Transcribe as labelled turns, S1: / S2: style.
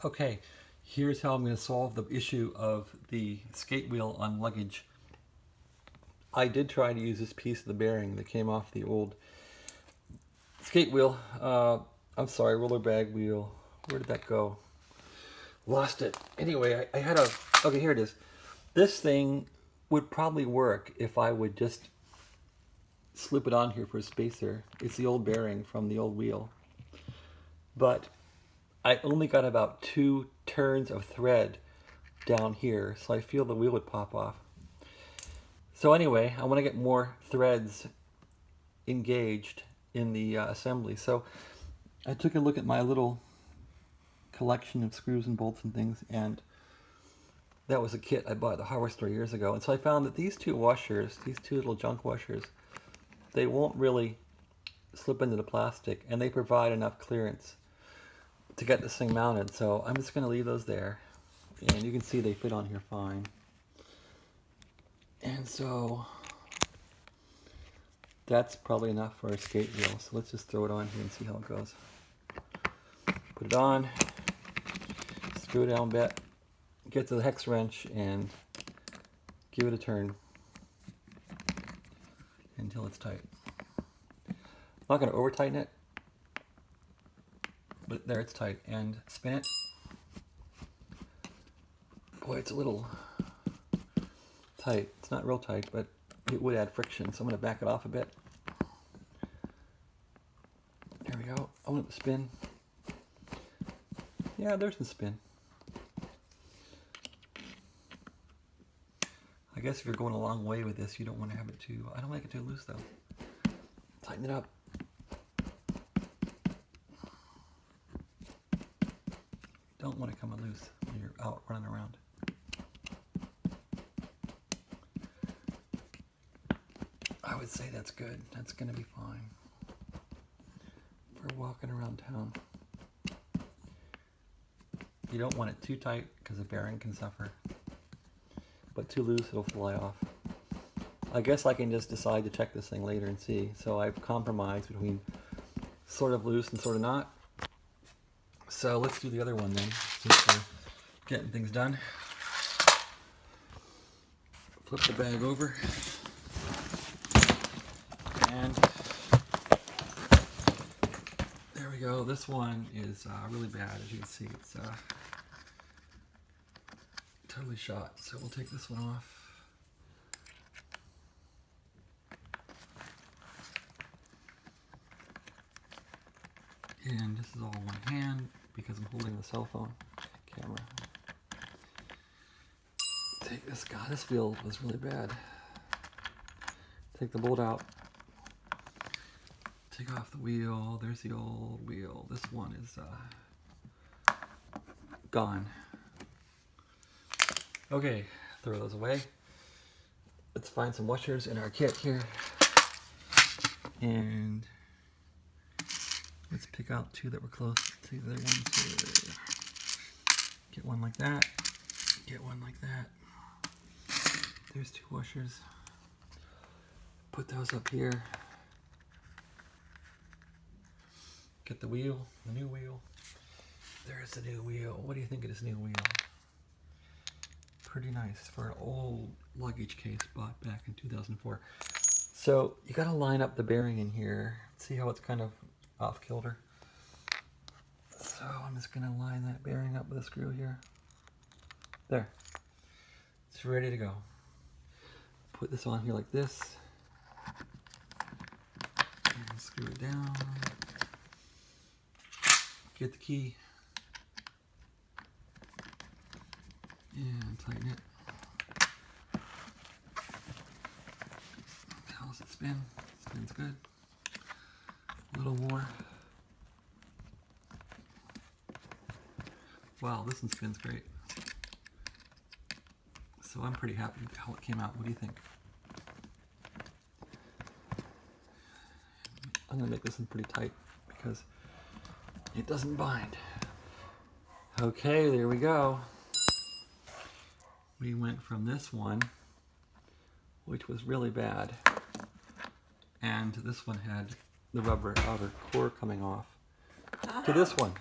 S1: Okay, here's how I'm going to solve the issue of the skate wheel on luggage. I did try to use this piece of the bearing that came off the old skate wheel. I'm sorry, roller bag wheel. Where did that go? Lost it. Anyway, I had a... Okay, here it is. This thing would probably work if I would just slip it on here for a spacer. It's the old bearing from the old wheel. But I only got about 2 turns of thread down here, so I feel the wheel would pop off. So anyway, I want to get more threads engaged in the assembly. So I took a look at my little collection of screws and bolts and things, and that was a kit I bought at the hardware store years ago. And so I found that these 2 washers, these 2 little junk washers, they won't really slip into the plastic, and they provide enough clearance to get this thing mounted. So I'm just going to leave those there, and you can see they fit on here fine. And so that's probably enough for a skate wheel. So let's just throw it on here and see how it goes. Put it on, screw it down a bit, get to the hex wrench and give it a turn until it's tight. I'm not going to over tighten it, but there, it's tight. And spin it. Boy, it's a little tight. It's not real tight, but it would add friction, so I'm going to back it off a bit. There we go. I want it to spin. Yeah, there's some spin. I guess if you're going a long way with this, you don't want to have it too... I don't like it too loose, though. Tighten it up. Don't want to come loose when you're out running around. I would say that's good. That's going to be fine for walking around town. You don't want it too tight because the bearing can suffer, but too loose it'll fly off. I guess I can just decide to check this thing later and see. So I've compromised between sort of loose and sort of not. So let's do the other one then, since we're getting things done. Flip the bag over. And there we go. This one is really bad, as you can see. It's totally shot. So we'll take this one off. And this is all one hand because I'm holding the cell phone camera. Take this, God, this wheel was really bad. Take the bolt out. Take off the wheel. There's the old wheel. This one is gone. Okay, throw those away. Let's find some washers in our kit here. And let's pick out 2 that were close to the other ones here. Get one like that. Get one like that. There's 2 washers. Put those up here. Get the wheel, the new wheel. There's the new wheel. What do you think of this new wheel? Pretty nice for an old luggage case bought back in 2004. So you got to line up the bearing in here. See how it's kind of off kilter? So I'm just going to line that bearing up with a screw here. There. It's ready to go. Put this on here like this. And screw it down. Get the key. And tighten it. How does it spin? Spins good. A little more. Wow, this one spins great. So I'm pretty happy with how it came out. What do you think? I'm gonna make this one pretty tight because it doesn't bind. Okay, there we go. We went from this one, which was really bad, and this one had the rubber outer core coming off, to this one.